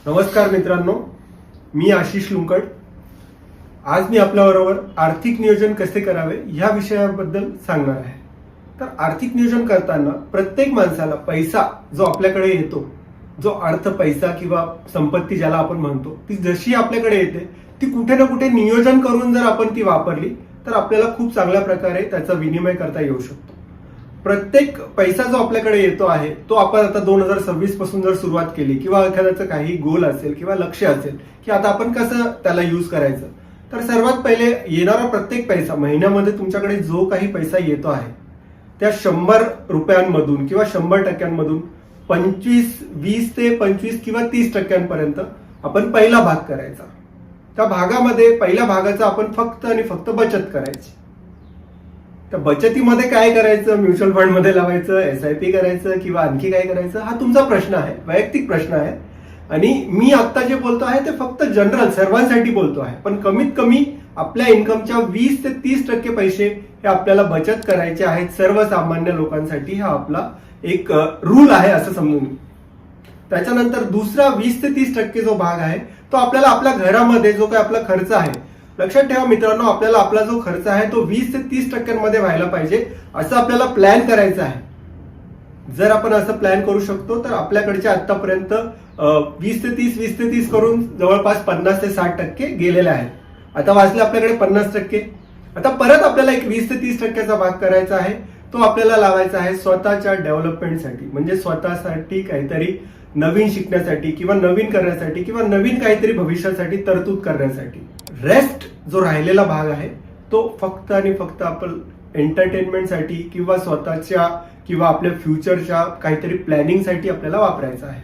नमस्कार मित्रांनो, मी आशिष लुंकड। आज मी आपल्याबरोबर आर्थिक नियोजन कसे करावे या विषयाबद्दल सांगणार आहे। तर आर्थिक नियोजन करताना प्रत्येक माणसाला पैसा जो आपल्याकडे येतो, जो अर्थ पैसा किंवा संपत्ती ज्याला आपण म्हणतो, ती जशी आपल्याकडे येते ती कुठे ना कुठे नियोजन करून जर आपण ती वापरली तर आपल्याला खूप चांगल्या प्रकारे त्याचा विनिमय करता येऊ शकतो। प्रत्येक पैसा जो आपल्याकडे येतो आहे तो आपण आता 2026 पासून जर सुरुवात केली किंवा एखाद्याचं काही गोल असेल किंवा लक्ष्य असेल की आता आपण कसं त्याला यूज करायचं, तर सर्वात पहिले येणारा प्रत्येक पैसा महिन्यामध्ये तुमच्याकडे जो काही पैसा येतो आहे त्या 100 रुपयांमधून किंवा 100% 20 ते 25 किंवा 30% आपण पहिला भाग करायचा। त्या भागामध्ये पहिल्या भागाचा आपण फक्त आणि फक्त बचत करायची। त्या बचतीमध्ये काय करायचं, म्युच्युअल फंड मध्ये लावायचं, SIP करायचं किंवा आणखी काय करायचं, हा तुमचा प्रश्न आहे, वैयक्तिक प्रश्न आहे। आणि मी आता जे बोलतो आहे ते फक्त जनरल सर्वांसाठी बोलतो आहे। पण कमीत कमी आपल्या इन्कमच्या 20 ते 30% पैसे हे आपल्याला बचत करायचे आहेत। सर्वसामान्य लोकांसाठी हा आपला एक रूल आहे असं समजून। त्याच्यानंतर दुसरा 20 ते 30% जो भाग आहे तो आपल्याला आपल्या घरामध्ये जो काही आपला खर्च आहे, लक्षात ठेवा मित्रांनो, आपल्याला आपला जो खर्च आहे तो 20 ते 30% व्हायला पाहिजे असं आपल्याला प्लॅन करायचं आहे। जर आपण असं प्लॅन करू शकतो तर आपल्याकडच्या आतापर्यंत 20 ते 30 करून जवळपास 50 ते 60% गेलेले आहेत। आता वाचले आपल्याकडे 50%। आता परत आपल्याला एक 20 ते 30%चा भाग करायचा आहे, तो आपल्याला लावायचा आहे स्वतःच्या डेव्हलपमेंटसाठी, म्हणजे स्वतःसाठी काहीतरी नवीन शिकण्यासाठी किंवा नवीन करण्यासाठी किंवा नवीन काहीतरी भविष्यासाठी तरतूद करण्यासाठी। रेस्ट जो राहिलेला भाग आहे तो फक्त आणि फक्त आपण एंटरटेनमेंटसाठी किंवा स्वतःच्या किंवा आपल्या फ्युचरच्या काहीतरी प्लॅनिंगसाठी आपल्याला वापरायचा आहे।